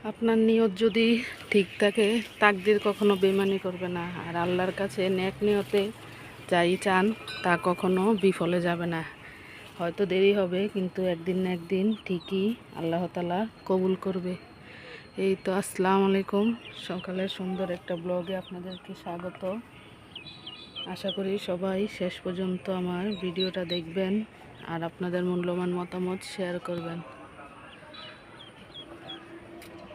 আপনার নিয়ত যদি ঠিক থাকে তাকদির কখনো বেইমানি করবে না। আর আল্লাহর কাছে নেক নিয়তে যাই চান তা কখনো বিফলে যাবে না। হয়তো দেরি হবে কিন্তু একদিন না একদিন ঠিকই আল্লাহ তাআলা কবুল করবে। এই তো আসসালামু আলাইকুম, সকালের সুন্দর একটা ব্লগে আপনাদেরকে স্বাগত। আশা করি সবাই শেষ পর্যন্ত আমার ভিডিওটা দেখবেন আর আপনাদের মূল্যবান মতামত শেয়ার করবেন।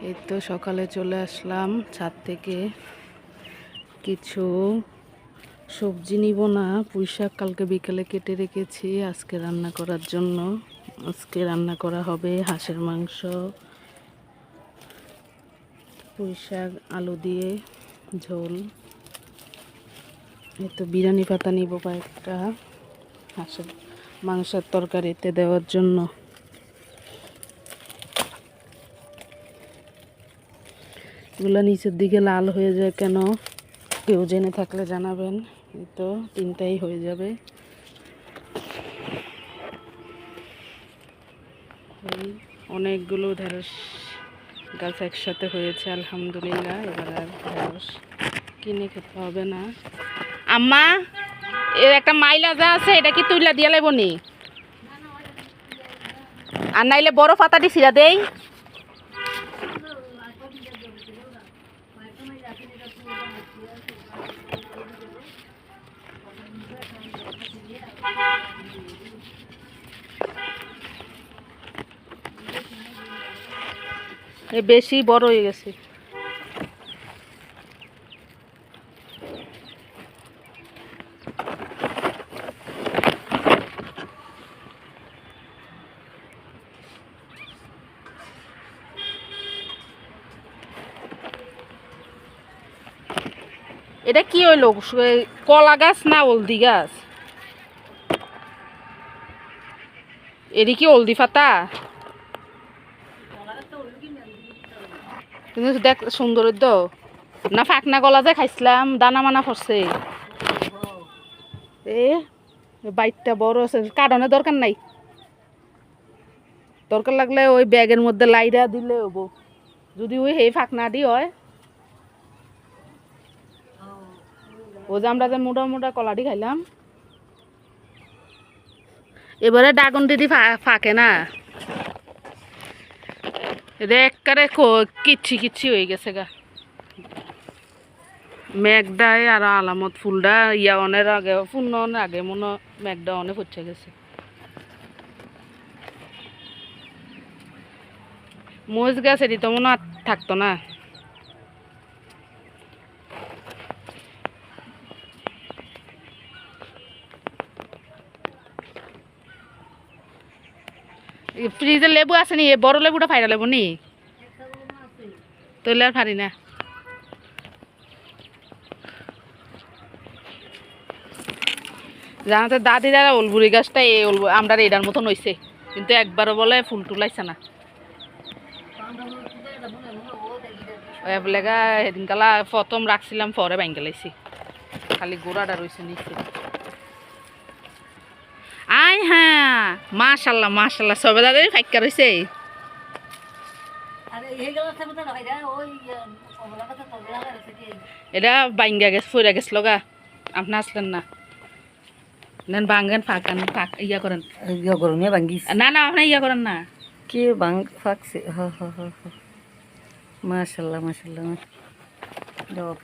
এই তো সকালে চলে আসলাম ছাদ থেকে। কিছু সবজি নিব না, পুঁইশাক কালকে বিকেলে কেটে রেখেছি আজকে রান্না করার জন্য। আজকে রান্না করা হবে হাঁসের মাংস, পুঁইশাক আলু দিয়ে ঝোল। এই তো বিরিয়ানি পাতা নিব কয়েকটা হাঁসের মাংসের তরকারিতে দেওয়ার জন্য। এগুলো নিচের দিকে লাল হয়ে যায় কেন, কেউ জেনে থাকলে জানাবেন। এই তো তিনটাই হয়ে যাবে। অনেকগুলো ঢেঁড়স গাছ একসাথে হয়েছে আলহামদুলিল্লাহ। এবার আর ঢেঁড়স কিনে খেতে হবে না। আম্মা, এর একটা মাইলা যা আছে এটা কি তুইলা দিয়ে লাইব নি? আর নাইলে বড় পাতাটি ছিঁড়া দেই। বেশি বড় হয়ে গেছে। এটা কি হইল, কলা গাছ না হলদি গাছ? এটি কি হলদি পাতা? কিন্তু দেখ সুন্দর তো না, ফাঁকনা গলা যে খাইছিলাম দানা মানা পড়ছে। এ বাইকটা বড় আছে, কারণে দরকার নাই। দরকার লাগলে ওই ব্যাগের মধ্যে লাইরা দিলে হবো, যদি ওই হে ফাঁকনা দি হয়। ও যে আমরা যে মোটা মোটা কলাটি খাইলাম, এবারে ডাগন দিদি ফাঁকে না। এটা একবারে কিচ্ছি কিচ্ছি হয়ে গেছে গা। মেঘডায় আর আলামত ফুলটা ইয়া অনের আগে ফুলনের আগে মনে মেঘডা অনেক পচে গেছে। মরিচ গাছ এটি তো মনে থাকতো না। ফ্রিজের লেবু আছে নি? বড় লেবুটা ফাইরা লেবু নি? তৈলে আর ফারি না। জানাতে দাদিরা ওলবুড়ি গাছটা এই আমরা এটার মতন হয়েছে, কিন্তু একবারও বলে ফুল টুলাইছে না। লেগা সেদিনকালা প্রথম রাখছিলাম, পরে ভাঙ্গে লাইছি, খালি গোড়াটা রয়েছে নিচে। আয় হ্যাঁ, মাশাল্লাহ মাশাল্লাহ, সবে দাদাই ফাইকা রয়েছে। এটা বাঙ্গা গেছে, ফইরা গেছে লগা। আপনি আসলেন না, নেন ভাঙ্গেন ফাঁকান ফাঁক ইয়া করেন। ইয়া করুন ভাঙ্গিস না না, আপনি ইয়া করেন না। কি ভাঙ ফাঁকছে। হ হ হ হ, মাশাল্লাহ মাশাল্লাহ।